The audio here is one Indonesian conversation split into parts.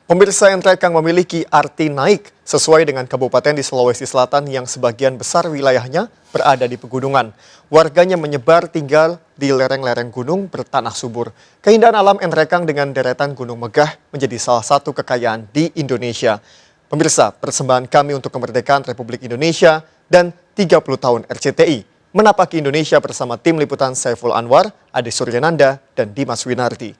Pemirsa, Nrekang memiliki arti naik sesuai dengan kabupaten di Sulawesi Selatan yang sebagian besar wilayahnya berada di pegunungan. Warganya menyebar tinggal di lereng-lereng gunung bertanah subur. Keindahan alam Nrekang dengan deretan gunung megah menjadi salah satu kekayaan di Indonesia. Pemirsa, persembahan kami untuk kemerdekaan Republik Indonesia dan 30 tahun RCTI menapaki Indonesia bersama tim liputan Saiful Anwar, Ade Suryananda, dan Dimas Winardi.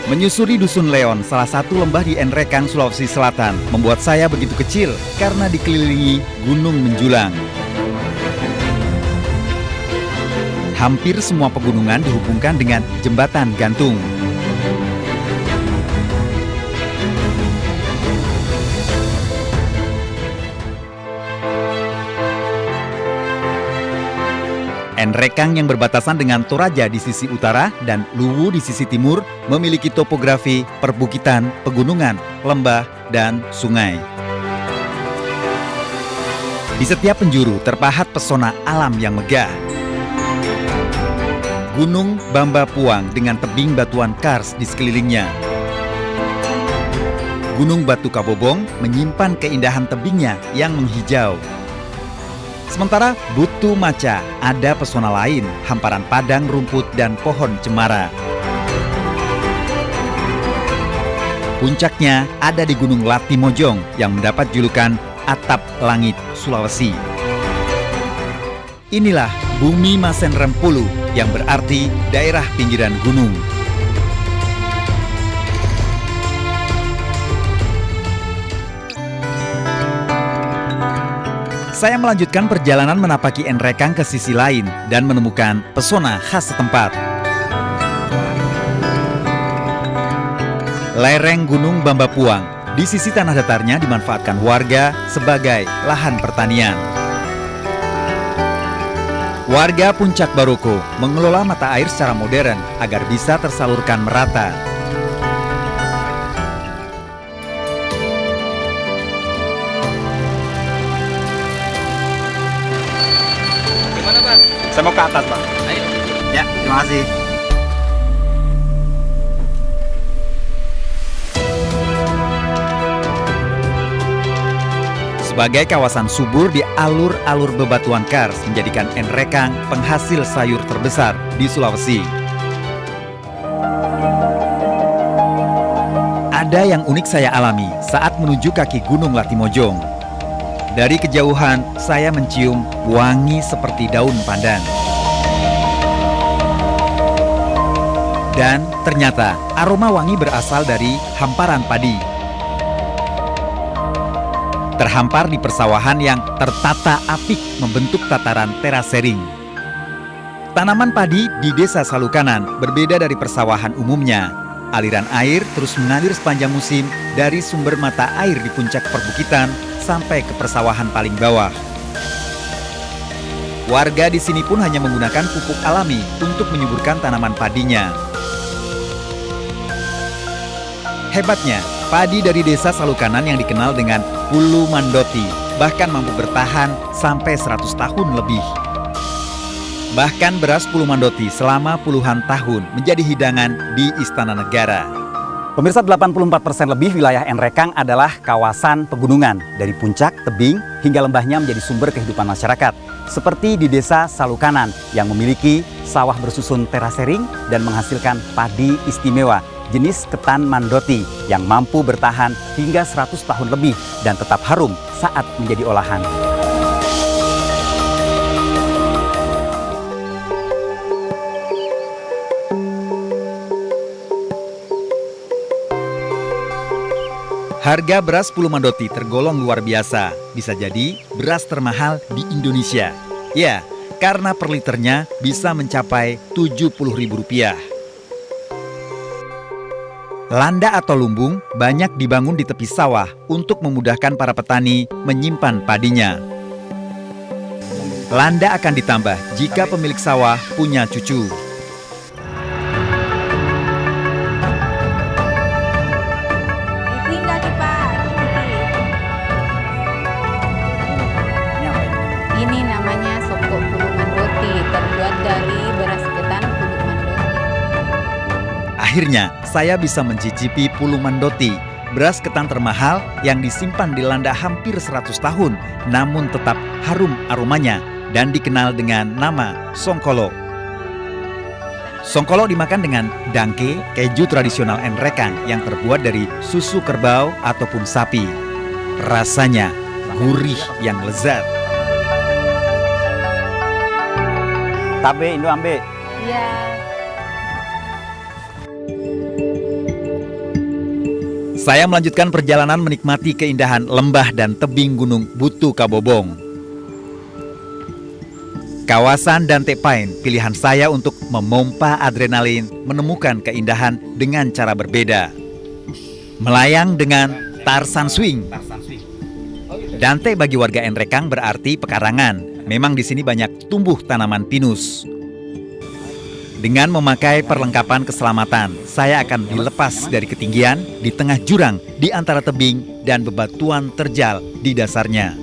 Menyusuri Dusun Leon, salah satu lembah di Nrekang, Sulawesi Selatan, membuat saya begitu kecil karena dikelilingi gunung menjulang. Hampir semua pegunungan dihubungkan dengan jembatan gantung. Nrekang yang berbatasan dengan Toraja di sisi utara dan Luwu di sisi timur memiliki topografi perbukitan, pegunungan, lembah, dan sungai. Di setiap penjuru terpahat pesona alam yang megah. Gunung Bamba Puang dengan tebing batuan kars di sekelilingnya. Gunung Batu Kabobong menyimpan keindahan tebingnya yang menghijau. Sementara Butu Maca ada pesona lain, hamparan padang rumput dan pohon cemara. Puncaknya ada di Gunung Latimojong yang mendapat julukan Atap Langit Sulawesi. Inilah Bumi Masen Rempulu yang berarti daerah pinggiran gunung. Saya melanjutkan perjalanan menapaki Nrekang ke sisi lain dan menemukan pesona khas setempat. Lereng Gunung Bamba Puang di sisi tanah datarnya dimanfaatkan warga sebagai lahan pertanian. Warga Puncak Baroko mengelola mata air secara modern agar bisa tersalurkan merata. Gimana, Pak? Saya mau ke atas, Pak. Ayo. Ya, terima kasih. Sebagai kawasan subur di alur-alur bebatuan kars menjadikan Nrekang penghasil sayur terbesar di Sulawesi. Ada yang unik saya alami saat menuju kaki Gunung Latimojong. Dari kejauhan, saya mencium wangi seperti daun pandan. Dan ternyata aroma wangi berasal dari hamparan padi. Terhampar di persawahan yang tertata apik membentuk tataran terasering. Tanaman padi di Desa Salukanan berbeda dari persawahan umumnya. Aliran air terus mengalir sepanjang musim dari sumber mata air di puncak perbukitan sampai ke persawahan paling bawah. Warga di sini pun hanya menggunakan pupuk alami untuk menyuburkan tanaman padinya. Hebatnya, padi dari Desa Salukanan yang dikenal dengan Hulu Mandoti bahkan mampu bertahan sampai 100 tahun lebih. Bahkan beras Hulu Mandoti selama puluhan tahun menjadi hidangan di Istana Negara. Pemirsa, 84% lebih wilayah Nrekang adalah kawasan pegunungan. Dari puncak, tebing, hingga lembahnya menjadi sumber kehidupan masyarakat. Seperti di Desa Salukanan yang memiliki sawah bersusun terasering dan menghasilkan padi istimewa jenis ketan mandoti yang mampu bertahan hingga 100 tahun lebih dan tetap harum saat menjadi olahan. Harga beras Hulu Mandoti tergolong luar biasa, bisa jadi beras termahal di Indonesia. Ya, karena per liternya bisa mencapai Rp70.000. Landa atau lumbung banyak dibangun di tepi sawah untuk memudahkan para petani menyimpan padinya. Landa akan ditambah jika pemilik sawah punya cucu. Akhirnya, saya bisa mencicipi Pulu Mandoti, beras ketan termahal yang disimpan di landa hampir 100 tahun, namun tetap harum aromanya dan dikenal dengan nama Songkolo. Songkolo dimakan dengan dangke, keju tradisional Enrekang yang terbuat dari susu kerbau ataupun sapi. Rasanya gurih yang lezat. Tabe, Indo ambe. Iya. Saya melanjutkan perjalanan menikmati keindahan lembah dan tebing Gunung Butu Kabobong. Kawasan Dante Pine, pilihan saya untuk memompa adrenalin, menemukan keindahan dengan cara berbeda. Melayang dengan Tarzan Swing. Dante bagi warga Enrekang berarti pekarangan. Memang di sini banyak tumbuh tanaman pinus. Dengan memakai perlengkapan keselamatan, saya akan dilepas dari ketinggian di tengah jurang di antara tebing dan bebatuan terjal di dasarnya.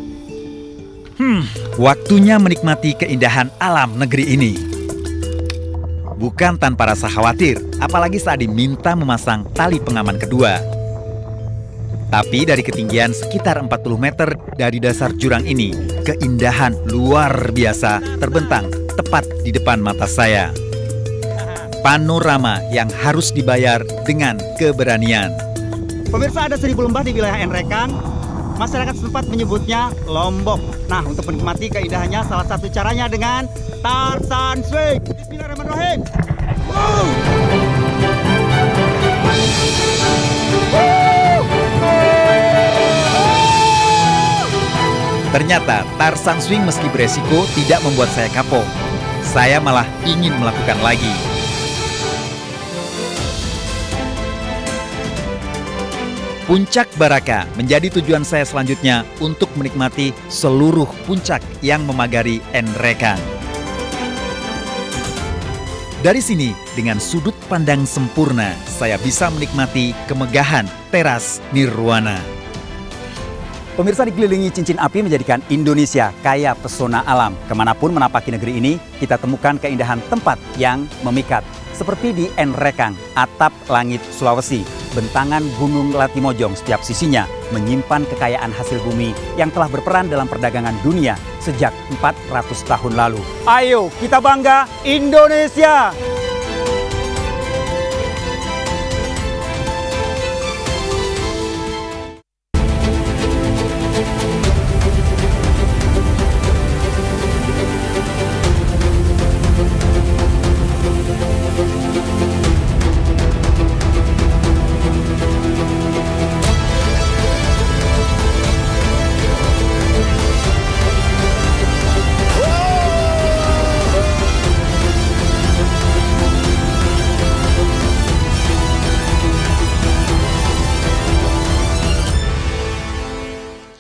Waktunya menikmati keindahan alam negeri ini. Bukan tanpa rasa khawatir, apalagi saat diminta memasang tali pengaman kedua. Tapi dari ketinggian sekitar 40 meter dari dasar jurang ini, keindahan luar biasa terbentang tepat di depan mata saya. Panorama yang harus dibayar dengan keberanian. Pemirsa, ada 1000 lembah di wilayah Enrekang. Masyarakat setempat menyebutnya Lombok. Nah, untuk menikmati keindahannya salah satu caranya dengan Tarzan Swing. Bismillahirrahmanirrahim. Ternyata Tarzan Swing meski beresiko tidak membuat saya kapok. Saya malah ingin melakukan lagi. Puncak Baraka menjadi tujuan saya selanjutnya untuk menikmati seluruh puncak yang memagari Enrekang. Dari sini, dengan sudut pandang sempurna, saya bisa menikmati kemegahan teras Nirwana. Pemirsa, dikelilingi cincin api menjadikan Indonesia kaya pesona alam. Kemanapun menapaki negeri ini, kita temukan keindahan tempat yang memikat. Seperti di Enrekang, atap langit Sulawesi, bentangan Gunung Latimojong setiap sisinya menyimpan kekayaan hasil bumi yang telah berperan dalam perdagangan dunia sejak 400 tahun lalu. Ayo kita bangga Indonesia!